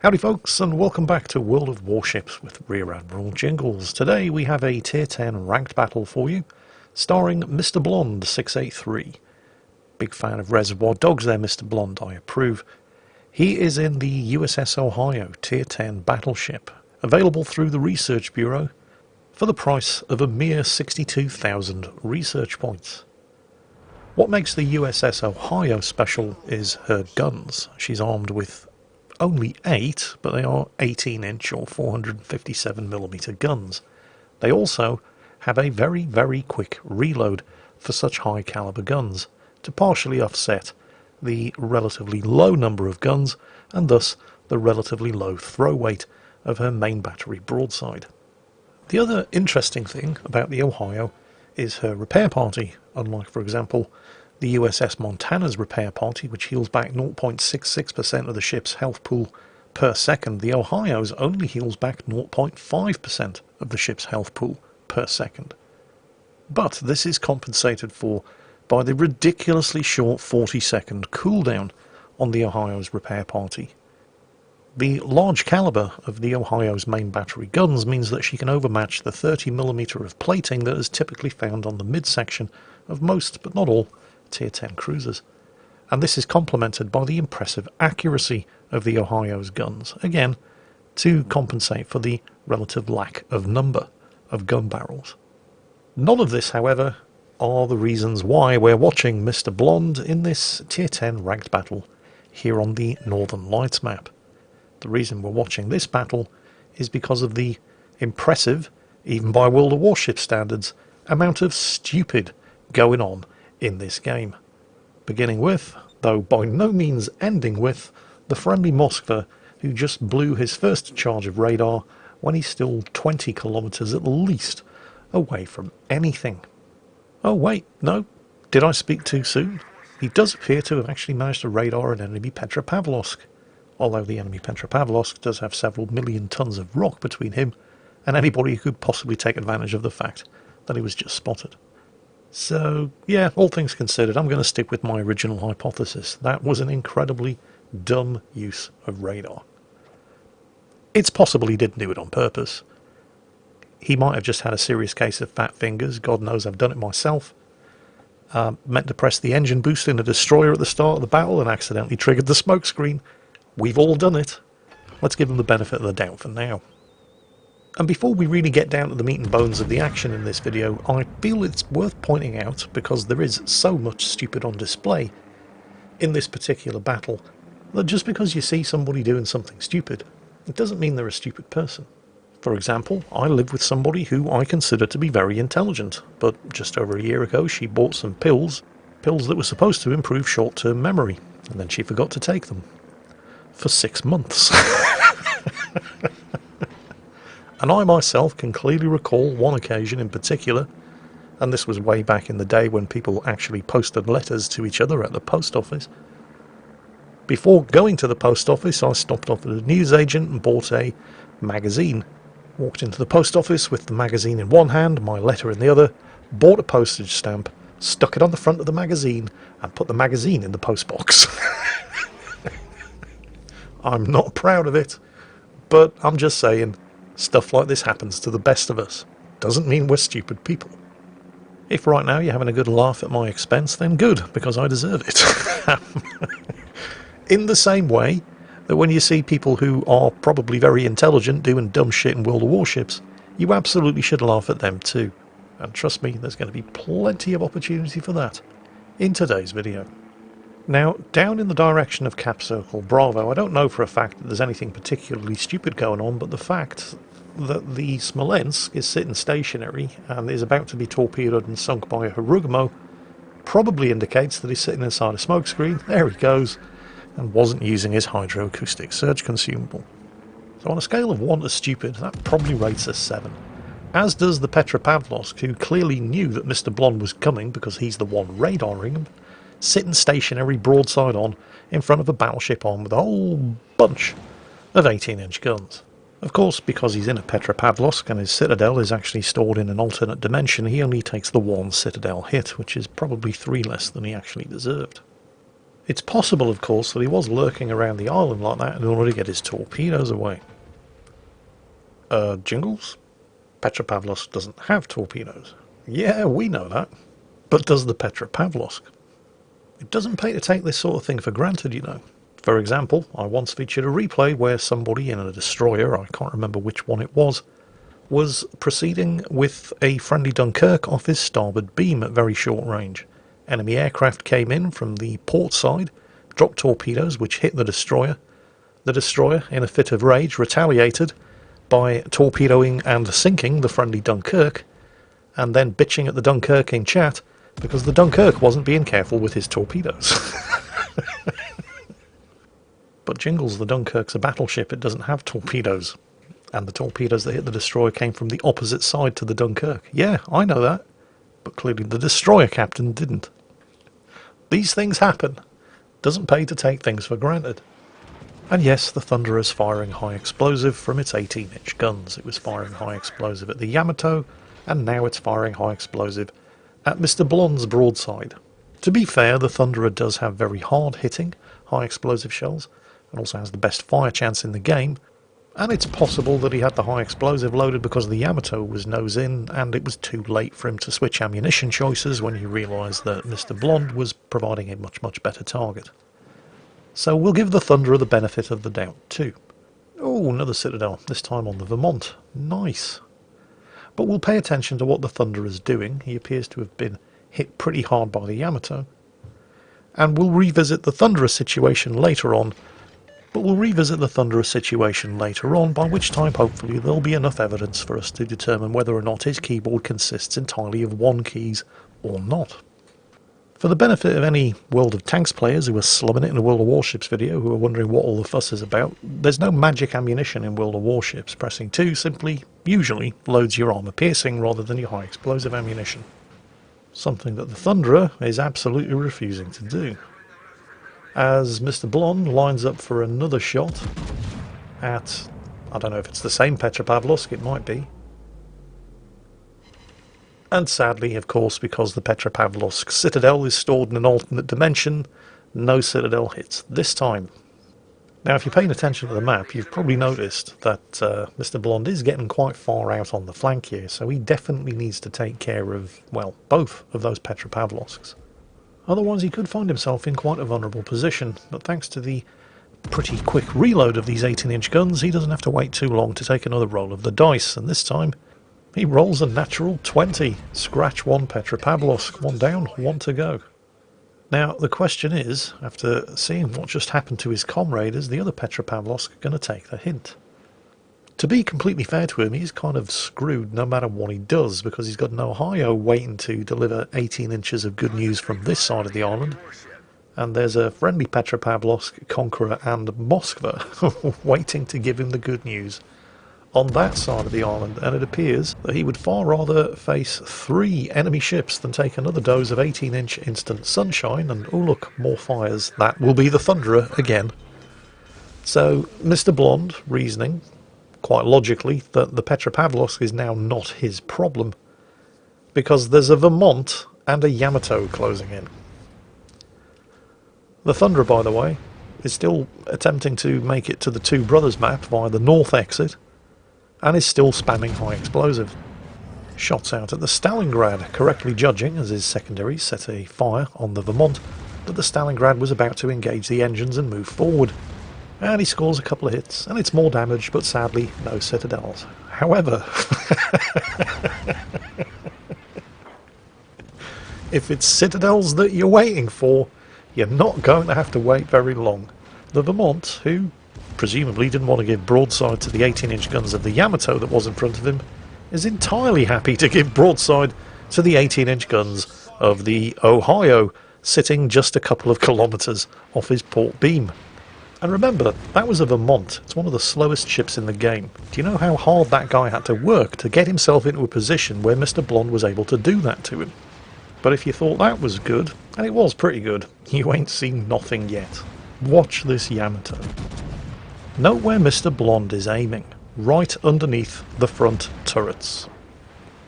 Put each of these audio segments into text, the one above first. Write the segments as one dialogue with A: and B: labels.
A: Howdy folks, and welcome back to World of Warships with Rear Admiral Jingles. Today we have a Tier 10 ranked battle for you, starring Mr. Blonde 683. Big fan of Reservoir Dogs there, Mr. Blonde, I approve. He is in the USS Ohio Tier 10 battleship, available through the Research Bureau for the price of a mere 62,000 research points. What makes the USS Ohio special is her guns. She's armed with only 8, but they are 18-inch or 457mm guns. They also have a very, very quick reload for such high caliber guns to partially offset the relatively low number of guns and thus the relatively low throw weight of her main battery broadside. The other interesting thing about the Ohio is her repair party, unlike, for example, the USS Montana's repair party, which heals back 0.66% of the ship's health pool per second. The Ohio's only heals back 0.5% of the ship's health pool per second. But this is compensated for by the ridiculously short 40-second cooldown on the Ohio's repair party. The large caliber of the Ohio's main battery guns means that she can overmatch the 30mm of plating that is typically found on the midsection of most, but not all, Tier 10 cruisers, and this is complemented by the impressive accuracy of the Ohio's guns, again to compensate for the relative lack of number of gun barrels. None of this, however, are the reasons why we're watching Mr. Blonde in this Tier 10 ranked battle here on the Northern Lights map. The reason we're watching this battle is because of the impressive, even by World of Warships standards, amount of stupid going on in this game, beginning with, though by no means ending with, the friendly Moskva who just blew his first charge of radar when he's still 20 kilometers at least away from anything. Oh wait, no, did I speak too soon? He does appear to have actually managed to radar an enemy Petropavlovsk, although the enemy Petropavlovsk does have several million tons of rock between him and anybody who could possibly take advantage of the fact that he was just spotted. So, yeah, all things considered, I'm going to stick with my original hypothesis. That was an incredibly dumb use of radar. It's possible he didn't do it on purpose. He might have just had a serious case of fat fingers. God knows I've done it myself. Meant to press the engine boost in a destroyer at the start of the battle and accidentally triggered the smoke screen. We've all done it. Let's give him the benefit of the doubt for now. And before we really get down to the meat and bones of the action in this video, I feel it's worth pointing out, because there is so much stupid on display in this particular battle, that just because you see somebody doing something stupid, it doesn't mean they're a stupid person. For example, I live with somebody who I consider to be very intelligent, but just over a year ago she bought some pills that were supposed to improve short-term memory, and then she forgot to take them. For 6 months. And I myself can clearly recall one occasion in particular, and this was way back in the day when people actually posted letters to each other at the post office. Before going to the post office, I stopped off at a newsagent and bought a magazine. Walked into the post office with the magazine in one hand, my letter in the other, bought a postage stamp, stuck it on the front of the magazine, and put the magazine in the postbox. I'm not proud of it, but I'm just saying, stuff like this happens to the best of us. Doesn't mean we're stupid people. If right now you're having a good laugh at my expense, then good, because I deserve it. In the same way that when you see people who are probably very intelligent doing dumb shit in World of Warships, you absolutely should laugh at them too. And trust me, there's going to be plenty of opportunity for that in today's video. Now, down in the direction of Cap Circle Bravo, I don't know for a fact that there's anything particularly stupid going on, but the fact that the Smolensk is sitting stationary and is about to be torpedoed and sunk by a Harugamo probably indicates that he's sitting inside a smokescreen, there he goes, and wasn't using his hydroacoustic surge consumable. So on a scale of 1 to stupid, that probably rates as 7. As does the Petropavlovsk, who clearly knew that Mr. Blonde was coming because he's the one radaring him, sitting stationary broadside on in front of a battleship armed with a whole bunch of 18-inch guns. Of course, because he's in a Petropavlovsk and his citadel is actually stored in an alternate dimension, he only takes the 1 citadel hit, which is probably 3 less than he actually deserved. It's possible, of course, that he was lurking around the island like that in order to get his torpedoes away. Jingles? Petropavlovsk doesn't have torpedoes. Yeah, we know that. But does the Petropavlovsk? It doesn't pay to take this sort of thing for granted, you know. For example, I once featured a replay where somebody in a destroyer, I can't remember which one it was proceeding with a friendly Dunkirk off his starboard beam at very short range. Enemy aircraft came in from the port side, dropped torpedoes which hit the destroyer. The destroyer, in a fit of rage, retaliated by torpedoing and sinking the friendly Dunkirk, and then bitching at the Dunkirk in chat because the Dunkirk wasn't being careful with his torpedoes. But Jingles, the Dunkirk's a battleship, it doesn't have torpedoes. And the torpedoes that hit the destroyer came from the opposite side to the Dunkirk. Yeah, I know that. But clearly the destroyer captain didn't. These things happen. Doesn't pay to take things for granted. And yes, the Thunderer's firing high explosive from its 18-inch guns. It was firing high explosive at the Yamato, and now it's firing high explosive at Mr. Blonde's broadside. To be fair, the Thunderer does have very hard-hitting high explosive shells, and also has the best fire chance in the game, and it's possible that he had the high explosive loaded because the Yamato was nose in, and it was too late for him to switch ammunition choices when he realised that Mr. Blonde was providing a much, much better target. So we'll give the Thunderer the benefit of the doubt too. Oh, another Citadel, this time on the Vermont. Nice. But we'll pay attention to what the Thunderer's doing. He appears to have been hit pretty hard by the Yamato. And we'll revisit the Thunderer situation later on, by which time hopefully there'll be enough evidence for us to determine whether or not his keyboard consists entirely of one keys or not. For the benefit of any World of Tanks players who are slumming it in a World of Warships video who are wondering what all the fuss is about, there's no magic ammunition in World of Warships. Pressing 2 simply, usually, loads your armour piercing rather than your high explosive ammunition. Something that the Thunderer is absolutely refusing to do. As Mr. Blonde lines up for another shot at, I don't know if it's the same Petropavlovsk, it might be. And sadly, of course, because the Petropavlovsk Citadel is stored in an alternate dimension, no Citadel hits this time. Now, if you're paying attention to the map, you've probably noticed that Mr. Blonde is getting quite far out on the flank here, so he definitely needs to take care of, well, both of those Petropavlovsks. Otherwise he could find himself in quite a vulnerable position, but thanks to the pretty quick reload of these 18-inch guns, he doesn't have to wait too long to take another roll of the dice, and this time he rolls a natural 20. Scratch one Petropavlovsk, one down, one to go. Now the question is, after seeing what just happened to his comrade, is the other Petropavlovsk going to take the hint? To be completely fair to him, he's kind of screwed no matter what he does, because he's got an Ohio waiting to deliver 18 inches of good news from this side of the island, and there's a friendly Petropavlovsk, Conqueror and Moskva waiting to give him the good news on that side of the island, and it appears that he would far rather face 3 enemy ships than take another dose of 18-inch instant sunshine, and oh look, more fires. That will be the Thunderer again. So Mr. Blonde, reasoning quite logically that the Petropavlovsk is now not his problem, because there's a Vermont and a Yamato closing in. The Thunderer, by the way, is still attempting to make it to the Two Brothers map via the north exit, and is still spamming high explosive. Shots out at the Stalingrad, correctly judging, as his secondary set a fire on the Vermont, that the Stalingrad was about to engage the engines and move forward. And he scores a couple of hits, and it's more damage, but sadly, no Citadels. However, if it's Citadels that you're waiting for, you're not going to have to wait very long. The Vermont, who presumably didn't want to give broadside to the 18-inch guns of the Yamato that was in front of him, is entirely happy to give broadside to the 18-inch guns of the Ohio, sitting just a couple of kilometres off his port beam. And remember, that was a Vermont. It's one of the slowest ships in the game. Do you know how hard that guy had to work to get himself into a position where Mr. Blonde was able to do that to him? But if you thought that was good, and it was pretty good, you ain't seen nothing yet. Watch this Yamato. Note where Mr. Blonde is aiming. Right underneath the front turrets.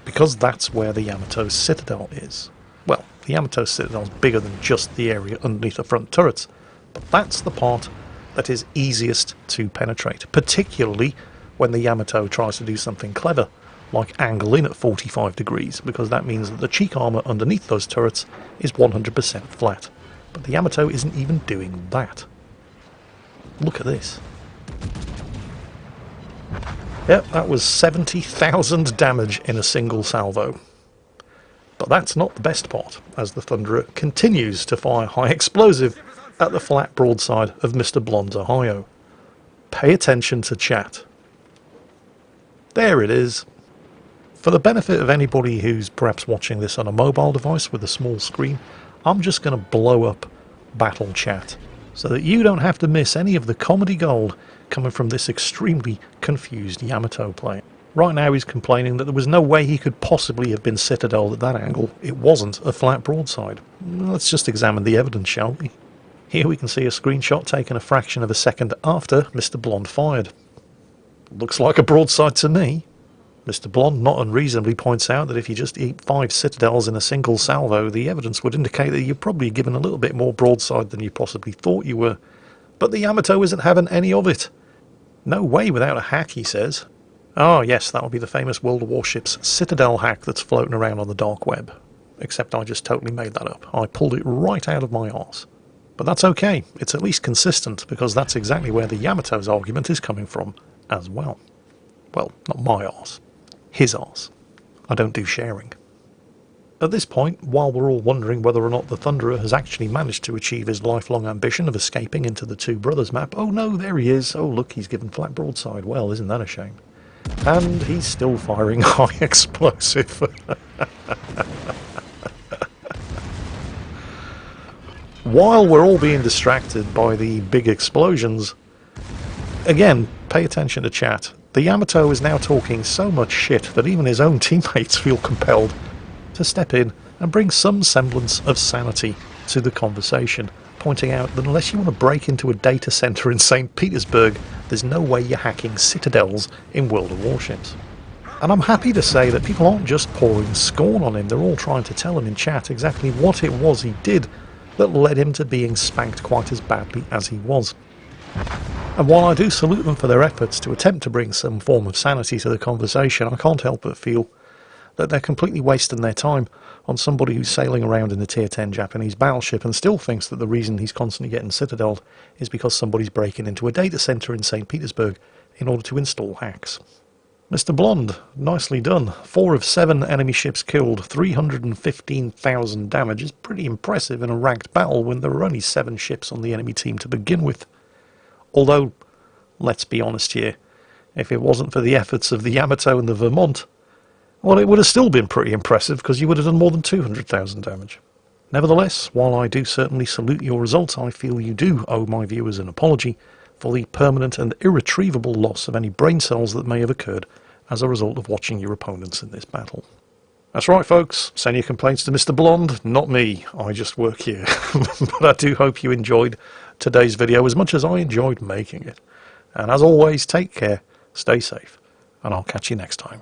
A: Because that's where the Yamato's Citadel is. Well, the Yamato's Citadel is bigger than just the area underneath the front turrets. But that's the part that is easiest to penetrate, particularly when the Yamato tries to do something clever, like angle in at 45 degrees, because that means that the cheek armour underneath those turrets is 100% flat. But the Yamato isn't even doing that. Look at this. Yep, that was 70,000 damage in a single salvo. But that's not the best part, as the Thunderer continues to fire high explosive at the flat broadside of Mr. Blonde's Ohio. Pay attention to chat. There it is. For the benefit of anybody who's perhaps watching this on a mobile device with a small screen, I'm just going to blow up battle chat, so that you don't have to miss any of the comedy gold coming from this extremely confused Yamato player. Right now he's complaining that there was no way he could possibly have been citadeled at that angle. It wasn't a flat broadside. Let's just examine the evidence, shall we? Here we can see a screenshot taken a fraction of a second after Mr. Blonde fired. Looks like a broadside to me. Mr. Blonde not unreasonably points out that if you just eat 5 citadels in a single salvo, the evidence would indicate that you're probably given a little bit more broadside than you possibly thought you were. But the Yamato isn't having any of it. No way without a hack, he says. Oh yes, that would be the famous World of Warships Citadel hack that's floating around on the dark web. Except I just totally made that up. I pulled it right out of my arse. But that's okay, it's at least consistent, because that's exactly where the Yamato's argument is coming from as well. Well, not my arse. His arse. I don't do sharing. At this point, while we're all wondering whether or not the Thunderer has actually managed to achieve his lifelong ambition of escaping into the Two Brothers map, oh no, there he is. Oh look, he's given flat broadside. Well, isn't that a shame? And he's still firing high explosive. While we're all being distracted by the big explosions, again, pay attention to chat. The Yamato is now talking so much shit that even his own teammates feel compelled to step in and bring some semblance of sanity to the conversation, pointing out that unless you want to break into a data center in St. Petersburg, there's no way you're hacking citadels in World of Warships. And I'm happy to say that people aren't just pouring scorn on him, they're all trying to tell him in chat exactly what it was he did that led him to being spanked quite as badly as he was. And while I do salute them for their efforts to attempt to bring some form of sanity to the conversation, I can't help but feel that they're completely wasting their time on somebody who's sailing around in a Tier 10 Japanese battleship and still thinks that the reason he's constantly getting citadeled is because somebody's breaking into a data center in St. Petersburg in order to install hacks. Mr. Blonde, nicely done. 4 of 7 enemy ships killed, 315,000 damage is pretty impressive in a ranked battle when there were only 7 ships on the enemy team to begin with. Although, let's be honest here, if it wasn't for the efforts of the Yamato and the Vermont, well, it would have still been pretty impressive because you would have done more than 200,000 damage. Nevertheless, while I do certainly salute your results, I feel you do owe my viewers an apology for the permanent and irretrievable loss of any brain cells that may have occurred as a result of watching your opponents in this battle. That's right, folks. Send your complaints to Mr. Blonde, not me. I just work here. But I do hope you enjoyed today's video as much as I enjoyed making it. And as always, take care, stay safe, and I'll catch you next time.